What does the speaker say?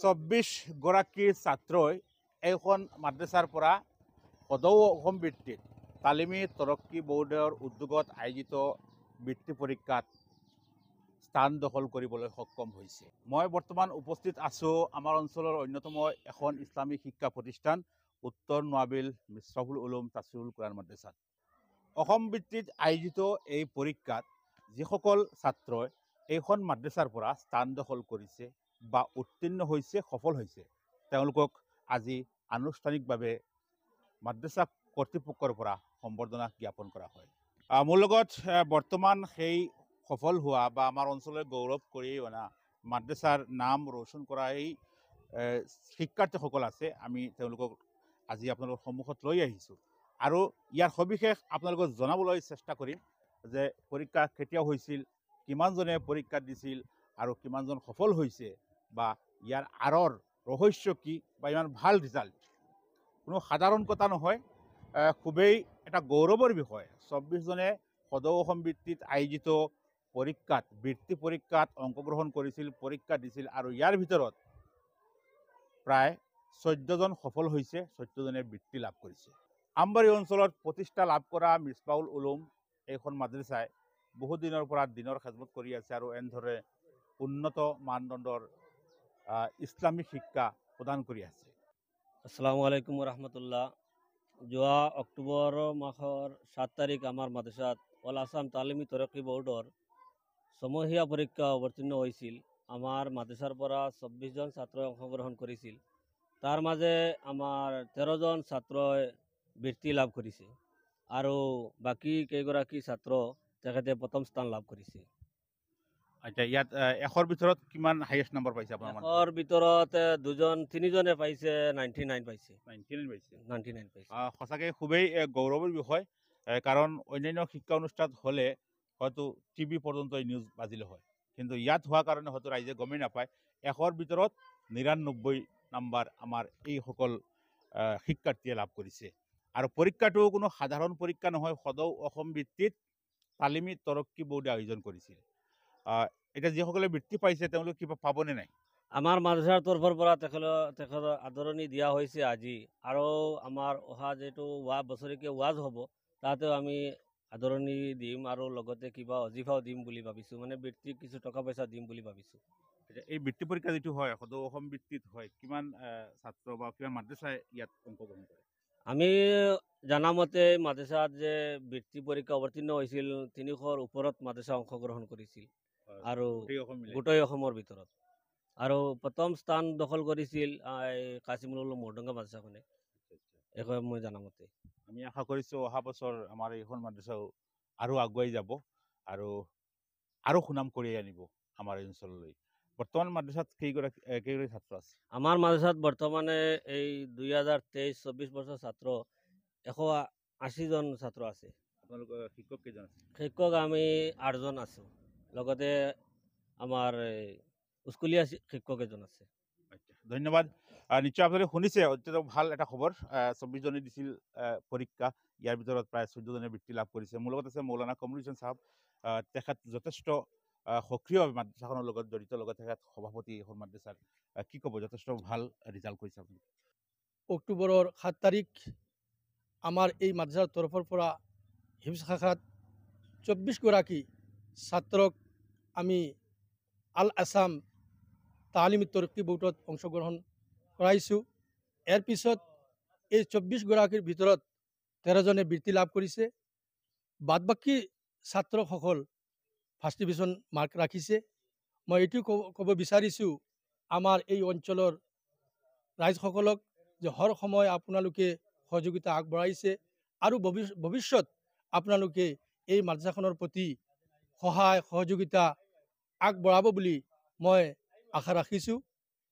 24 গৰাকী ছাত্ৰই এইখন মাদ্ৰাছাৰ পৰা সদৌ অসম ভিত্তিত তালিমী তৰক্কী বোৰ্ডৰ উদ্যোগত আয়োজিত বৃত্তি পৰীক্ষাত স্থান দখল কৰিবলৈ সক্ষম হৈছে। মই বৰ্তমান উপস্থিত আছোঁ আমাৰ অঞ্চলৰ অন্যতম এখন ইছলামী শিক্ষা প্ৰতিষ্ঠান উত্তৰ নোয়াবিল মিছৰাফুল উলুম তাছিৰুল কুৰান মাদ্ৰাছাত। অসম ভিত্তিত আয়োজিত এই পৰীক্ষাত যিসকল ছাত্ৰই এইখন মাদ্ৰাছাৰ পৰা স্থান দখল কৰিছে বা উত্তীৰ্ণ হৈছে, সফল হৈছে, তেওঁলোকক আজি আনুষ্ঠানিকভাৱে মাদ্ৰাছা কৰ্তৃপক্ষৰ পৰা সম্বৰ্ধনা জ্ঞাপন কৰা হয়। মোৰ লগত বৰ্তমান সেই সফল হোৱা বা আমাৰ অঞ্চললৈ গৌৰৱ কৰি অনা মাদ্ৰাছাৰ নাম ৰোশন কৰা এই শিক্ষাৰ্থীসকল আছে। আমি তেওঁলোকক আজি আপোনালোকৰ সন্মুখত লৈ আহিছোঁ আৰু ইয়াৰ সবিশেষ আপোনালোকক জনাবলৈ চেষ্টা কৰিম যে পৰীক্ষা কেতিয়া হৈছিল, কিমানজনে পৰীক্ষা দিছিল আৰু কিমানজন সফল হৈছে বা ইয়াৰ আঁৰৰ ৰহস্য কি বা ইমান ভাল ৰিজাল্ট কোনো সাধাৰণ কথা নহয়, খুবেই এটা গৌৰৱৰ বিষয়। 24 জনে সদৌ অসম ভিত্তিত আয়োজিত পৰীক্ষাত বৃত্তি পৰীক্ষাত অংশগ্ৰহণ কৰিছিল, পৰীক্ষা দিছিল আৰু ইয়াৰ ভিতৰত প্ৰায় 14 জন সফল হৈছে, 14 জনে বৃত্তি লাভ কৰিছে। আমবাৰী অঞ্চলত প্ৰতিষ্ঠা লাভ কৰা মিছবাউল উলুম এইখন মাদ্ৰাছাই বহুত দিনৰ পৰা দিনৰ খেদমত কৰি আছে আৰু এনেদৰে উন্নত মানদণ্ডৰ ইছলামিক শিক্ষা প্ৰদান কৰি আছে। আসসালামু আলাইকুম ৰহমতুল্লাহ। যোৱা অক্টোবৰ মাহৰ 7 তাৰিখ আমাৰ মাদ্ৰাছাত অল আছাম তালিমী তৰক্কী বোৰ্ডৰ ছমহীয়া পৰীক্ষা অৱতীৰ্ণ হৈছিল। আমাৰ মাদ্ৰাছাৰ পৰা 24 জন ছাত্ৰই অংশগ্ৰহণ কৰিছিল। তাৰ মাজে আমাৰ 13 জন ছাত্ৰই বৃত্তি লাভ কৰিছে আৰু বাকী কেইগৰাকী ছাত্ৰ তেখেতে প্ৰথম স্থান লাভ কৰিছে। আচ্ছা, ইয়াত 100ৰ ভিতৰত কিমান হাইয়েষ্ট নম্বৰ পাইছে আপোনাৰ? 100ৰ ভিতৰত তিনিজনে পাইছে 99 পাইছে। 99 পাইছে। সঁচাকৈ খুবেই গৌৰৱৰ বিষয়, কাৰণ অন্যান্য শিক্ষা অনুষ্ঠান হ'লে হয়তো টিভি পৰ্যন্ত নিউজ বাজিলে হয়, কিন্তু ইয়াত হোৱাৰ কাৰণে হয়তো ৰাইজে গমেই নাপায়। 100ৰ ভিতৰত 99 নম্বৰ আমাৰ এইসকল শিক্ষাৰ্থীয়ে লাভ কৰিছে আৰু পৰীক্ষাটো কোনো সাধাৰণ পৰীক্ষা নহয়, সদৌ অসম ভিত্তিত তালিমী তৰক্কী বোৰ্ডে আয়োজন কৰিছিল। এতিয়া যিসকলে বৃত্তি পাইছে তেওঁলোকে কিবা পাবনে নাই? আমাৰ মাদ্ৰাছাৰ তৰফৰ পৰা তেখেতৰ আদৰণি দিয়া হৈছে আজি, আৰু আমাৰ অহা যিটো বছৰেকীয়া ৱাজ হ'ব তাতেও আমি আদৰণি দিম আৰু লগতে কিবা অজিফাও দিম বুলি ভাবিছোঁ, মানে বৃত্তি কিছু টকা পইচা দিম বুলি ভাবিছোঁ। এই বৃত্তি পৰীক্ষা যিটো হয় সদৌ অসম ভিত্তিত হয়, কিমান ছাত্ৰ বা কিমান মাদ্ৰাছাই ইয়াত অংশগ্ৰহণ কৰে? আমি জানামতে মাদ্ৰাছাত যে বৃত্তি পৰীক্ষা অৱতীৰ্ণ হৈছিল 300ৰ ওপৰত মাদ্ৰাছা অংশগ্ৰহণ কৰিছিল আৰু গোটেই অসমৰ ভিতৰত। আৰু প্ৰথম স্থান দখল কৰিছিল কাছিমুল উলুম মৰডঙ্গা মাদ্ৰাছাখনে, এইখন মই জানামতে। আমি আশা কৰিছোঁ অহা বছৰ আমাৰ এইখন মাদ্ৰাছাও আৰু আগুৱাই যাব আৰু সুনাম কঢ়িয়াই আনিব আমাৰ এই অঞ্চললৈ। বৰ্তমান মাদ্ৰাছাত কেইগৰাকী ছাত্ৰ আছে? আমাৰ মাদ্ৰাছাত বৰ্তমানে এই 2023-24 বৰ্ষৰ ছাত্ৰ 180 জন ছাত্ৰ আছে। আপোনালোকৰ শিক্ষক কেইজন আছে? শিক্ষক আমি 8 জন আছোঁ, লগতে আমাৰ স্কুলীয়া শিক্ষক এজন আছে। ধন্যবাদ। নিশ্চয় আপোনালোকে শুনিছে, অত্যন্ত ভাল এটা খবৰ। 24 জনে দিছিল পৰীক্ষা, ইয়াৰ ভিতৰত প্ৰায় 14 জনে বৃত্তি লাভ কৰিছে। মোৰ লগত আছে মৌলানা কামৰুল হোসেন চাহাব, তেখেত যথেষ্ট সক্ৰিয়ভাৱে মাদ্ৰাছাখনৰ লগত জড়িত, লগত তেখেত সভাপতি এখন মাদ্ৰাছাৰ। কি ক'ব, যথেষ্ট ভাল ৰিজাল্ট কৰিছে আপুনি? অক্টোবৰৰ 7 তাৰিখ আমাৰ এই মাদ্ৰাছাৰ তৰফৰ পৰা হিফজ শাখাত 24 গৰাকী ছাত্ৰক আমি আল আছাম তালিমী তৰক্কী বোৰ্ডত অংশগ্ৰহণ কৰাইছোঁ। ইয়াৰ পিছত এই 24 গৰাকীৰ ভিতৰত 13 জনে বৃত্তি লাভ কৰিছে। বাদ বাকী ছাত্ৰসকল ফাৰ্ষ্ট ডিভিজন মাৰ্ক ৰাখিছে। মই এইটো ক'ব বিচাৰিছোঁ আমাৰ এই অঞ্চলৰ ৰাইজসকলক যে হৰ সময় আপোনালোকে সহযোগিতা আগবঢ়াইছে আৰু ভৱিষ্যত আপোনালোকে এই মাদ্ৰাছাখনৰ প্ৰতি সহায় সহযোগিতা আগবঢ়াব বুলি মই আশা ৰাখিছোঁ।